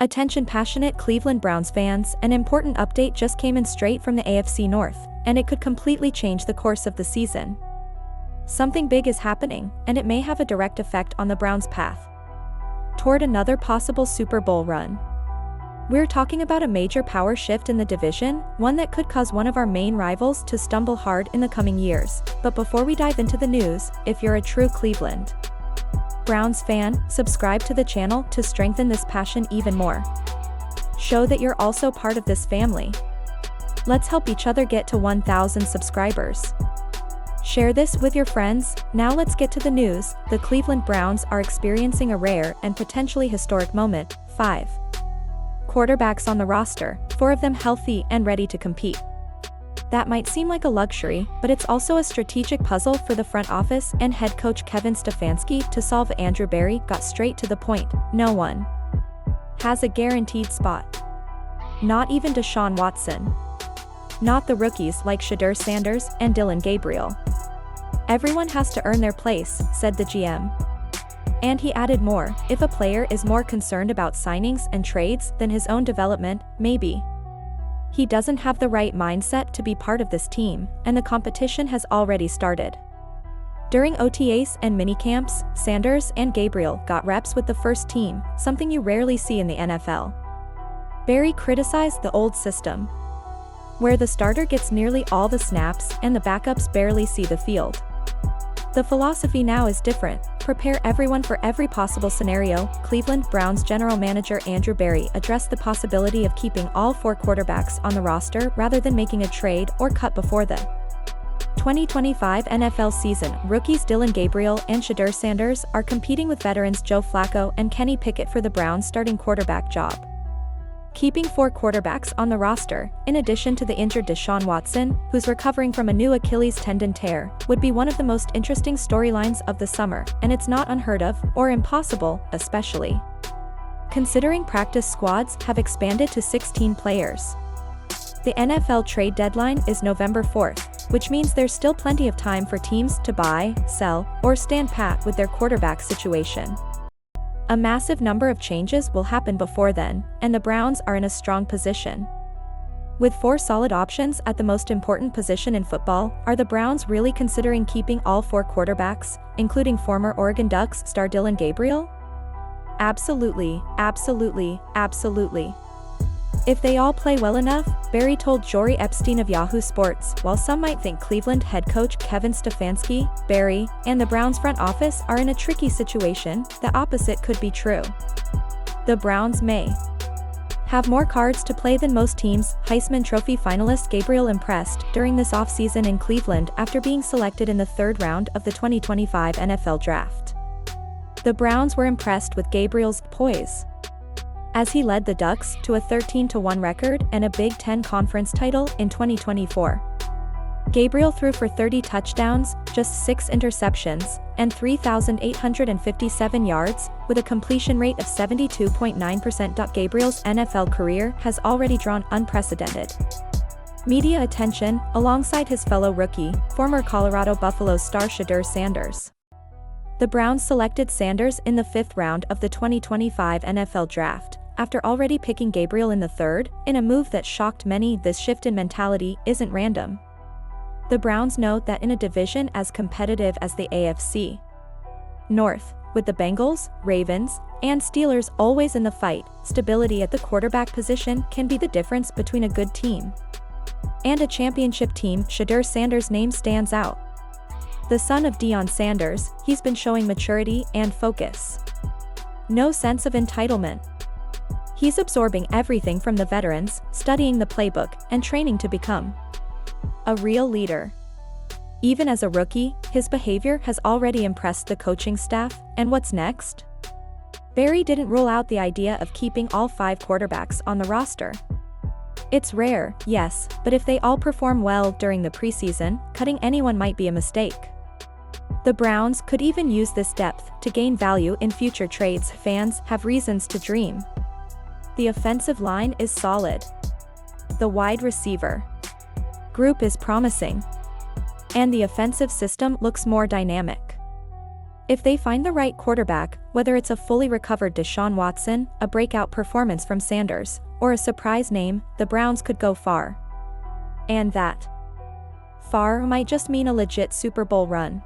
Attention passionate Cleveland Browns fans, an important update just came in straight from the AFC North, and it could completely change the course of the season. Something big is happening, and it may have a direct effect on the Browns' path toward another possible Super Bowl run. We're talking about a major power shift in the division, one that could cause one of our main rivals to stumble hard in the coming years. But before we dive into the news, if you're a true Cleveland Browns fan, subscribe to the channel to strengthen this passion even more. Show that you're also part of this family. Let's help each other get to 1,000 subscribers. Share this with your friends. Now let's get to the news. The Cleveland Browns are experiencing a rare and potentially historic moment. 5 quarterbacks on the roster, 4 of them healthy and ready to compete. That might seem like a luxury, but it's also a strategic puzzle for the front office and head coach Kevin Stefanski to solve. Andrew Berry got straight to the point. No one has a guaranteed spot. Not even Deshaun Watson. Not the rookies like Shedeur Sanders and Gabriel. Everyone has to earn their place, said the GM. And he added more, if a player is more concerned about signings and trades than his own development, maybe he doesn't have the right mindset to be part of this team, and the competition has already started. During OTAs and minicamps, Sanders and Gabriel got reps with the first team, something you rarely see in the NFL. Berry criticized the old system, where the starter gets nearly all the snaps and the backups barely see the field. The philosophy now is different. Prepare everyone for every possible scenario. Cleveland Browns general manager Andrew Berry addressed the possibility of keeping all 4 quarterbacks on the roster rather than making a trade or cut before the 2025 NFL season. Rookies Gabriel and Shedeur Sanders are competing with veterans Joe Flacco and Kenny Pickett for the Browns' starting quarterback job. Keeping 4 quarterbacks on the roster, in addition to the injured Deshaun Watson, who's recovering from a new Achilles tendon tear, would be one of the most interesting storylines of the summer, and it's not unheard of, or impossible, especially considering practice squads have expanded to 16 players. The NFL trade deadline is November 4th, which means there's still plenty of time for teams to buy, sell, or stand pat with their quarterback situation. A massive number of changes will happen before then, and the Browns are in a strong position. With 4 solid options at the most important position in football, are the Browns really considering keeping all 4 quarterbacks, including former Oregon Ducks star Gabriel? Absolutely, absolutely, absolutely. If they all play well enough, Berry told Jory Epstein of Yahoo Sports. While some might think Cleveland head coach Kevin Stefanski, Berry, and the Browns front office are in a tricky situation, the opposite could be true. The Browns may have more cards to play than most teams. Heisman Trophy finalist Gabriel impressed during this offseason in Cleveland after being selected in the 3rd round of the 2025 NFL Draft. The Browns were impressed with Gabriel's poise, as he led the Ducks to a 13-1 record and a Big Ten Conference title in 2024. Gabriel threw for 30 touchdowns, just 6 interceptions, and 3,857 yards, with a completion rate of 72.9%. Gabriel's NFL career has already drawn unprecedented media attention, alongside his fellow rookie, former Colorado Buffaloes star Shedeur Sanders. The Browns selected Sanders in the 5th round of the 2025 NFL Draft, after already picking Gabriel in the 3rd, in a move that shocked many. This shift in mentality isn't random. The Browns know that in a division as competitive as the AFC North, with the Bengals, Ravens, and Steelers always in the fight, stability at the quarterback position can be the difference between a good team and a championship team. Shedeur Sanders' name stands out. The son of Deion Sanders, he's been showing maturity and focus. No sense of entitlement. He's absorbing everything from the veterans, studying the playbook, and training to become a real leader. Even as a rookie, his behavior has already impressed the coaching staff. And what's next? Berry didn't rule out the idea of keeping all 5 quarterbacks on the roster. It's rare, yes, but if they all perform well during the preseason, cutting anyone might be a mistake. The Browns could even use this depth to gain value in future trades. Fans have reasons to dream. The offensive line is solid. The wide receiver group is promising. And the offensive system looks more dynamic. If they find the right quarterback, whether it's a fully recovered Deshaun Watson, a breakout performance from Sanders, or a surprise name, the Browns could go far. And that far might just mean a legit Super Bowl run.